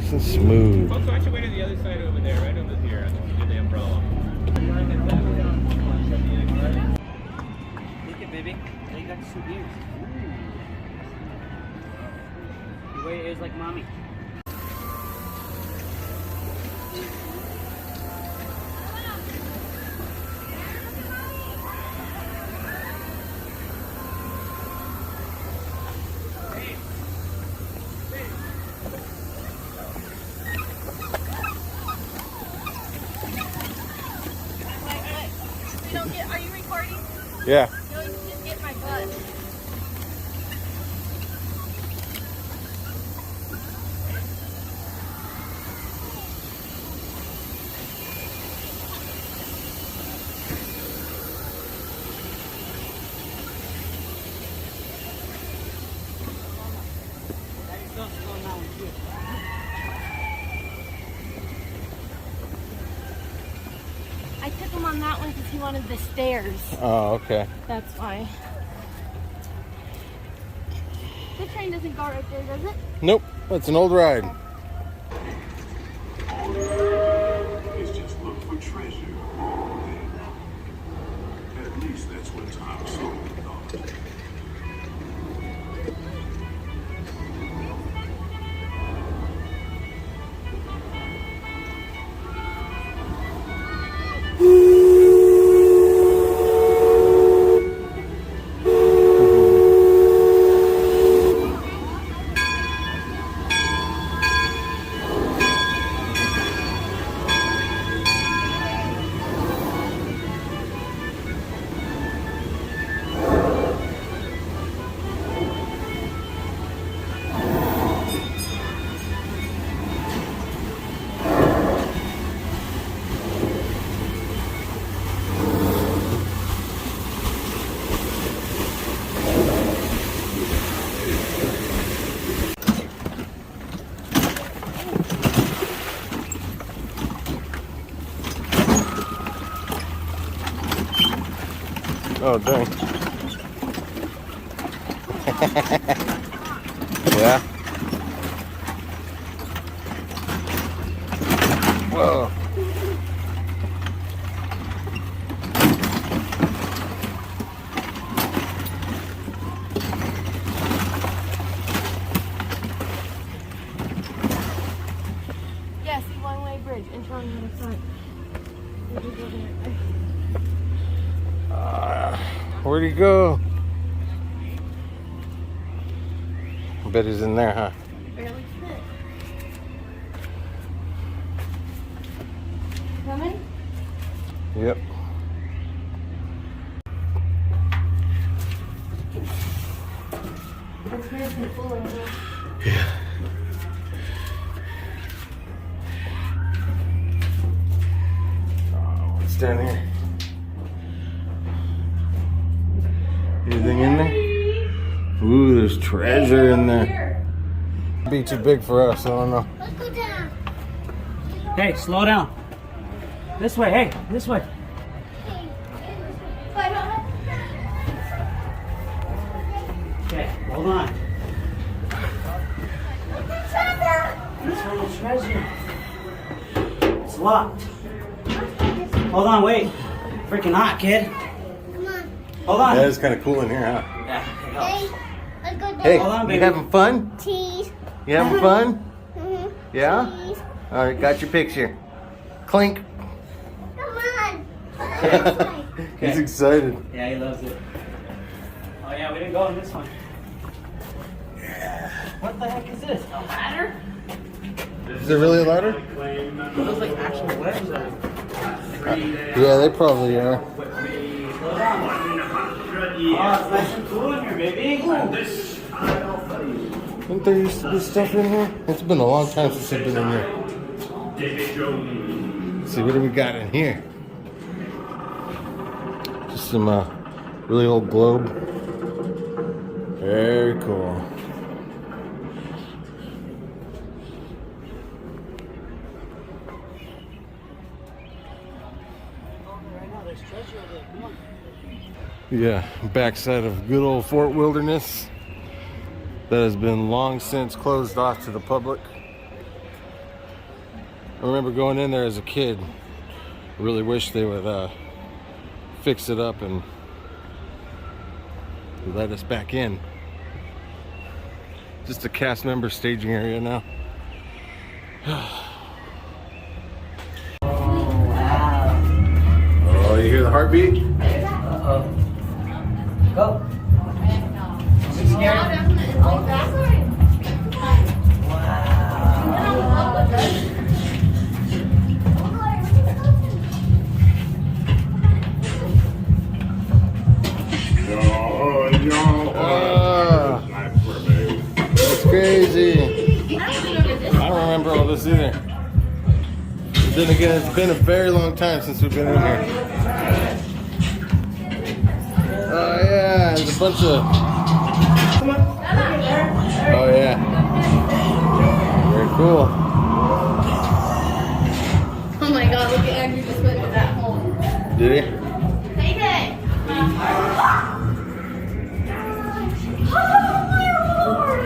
Nice and smooth. Folks, why don't you wait on the other side over there, right over here, under the umbrella. Look at baby. They got 2 ears. The way it is like mommy. Are you recording? Yeah. No, you just get my butt. I took him on that one because he wanted the stairs. Oh, okay. That's why. The train doesn't go right there, does it? Nope. That's an old ride. It's just look for treasure. At least that's what Tom Sawyer thought. Oh, dang. Yeah. Whoa. Yeah, see, one-way bridge. Enter on the other side. Where'd he go? I bet he's in there, huh? Barely fit. Coming? Yep. It's nice and full of them. Yeah. Oh, what's down here? Anything in there? Ooh, there's treasure in there. Be too big for us, I don't know. Let's go down. Hey, slow down. This way, hey, this way. Okay, hold on. This little treasure. It's locked. Hold on, wait. Freaking hot, kid. Come on. Hold on. That is kind of cool in here, huh? Yeah, it helps. Hey, let's go down. Hey, Hold on, you baby. having fun? Cheese. You having fun? Mm-hmm. Yeah? Cheese. All right, got your picture. Clink. Come on. He's excited. Yeah, he loves it. Oh yeah, we didn't go on this one. Yeah. What the heck is this? A ladder? Is it really a ladder? Those like actual legs are. Yeah, they probably are. Slow down. Oh, it's nice and cool in here, baby. Didn't there used to be stuff in here? It's been a long time since I've been in here. Let's see, what do we got in here? Just some really old globe. Very cool. Yeah, backside of good old Fort Wilderness that has been long since closed off to the public. I remember going in there as a kid. I really wish they would fix it up and let us back in. Just a cast member staging area now. Oh, you hear the heartbeat? Uh-oh. Go. Is it scary? That's crazy. I don't remember all this either. But then again, it's been a very long time since we've been in here. Oh yeah, there's a bunch of... Oh yeah. Very cool. Oh my god, look at Andrew just went to that hole. Did he? Take it!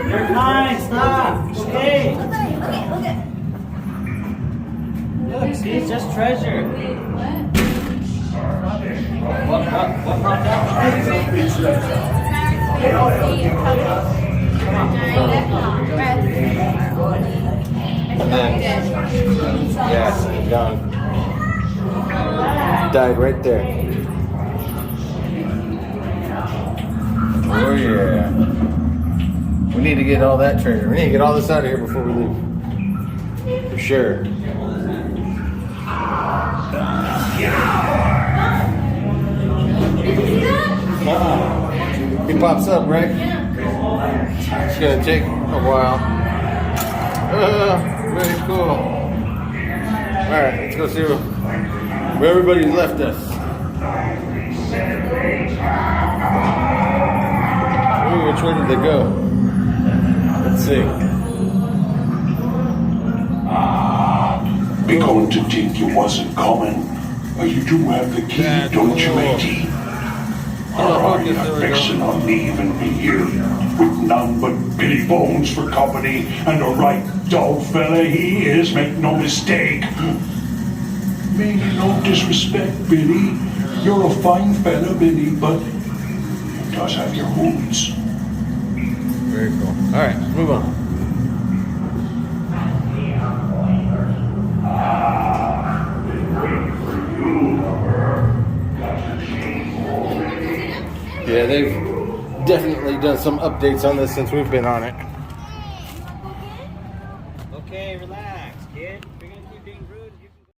You're fine, stop. Stay. Okay. Look, see, it's just treasure. What popped out? And then, yes, gone. Died right there. Oh yeah. We need to get all that treasure. We need to get all this out of here before we leave. For sure. He pops up, right? It's gonna take a while. Very cool. Alright, let's go see where everybody left us. Ooh, which way did they go? Let's see. Begun to think you wasn't coming. You do have the key, That's don't you, cool. matey? Oh, Or are you there we go. fixing on leaving me here with none but Billy Bones for company and a right dull fella he is, make no mistake. Mean no disrespect, Billy. You're a fine fella, Billy, but you does have your moods. Very cool. Alright, let's move on. Yeah, they've definitely done some updates on this since we've been on it. Okay, relax.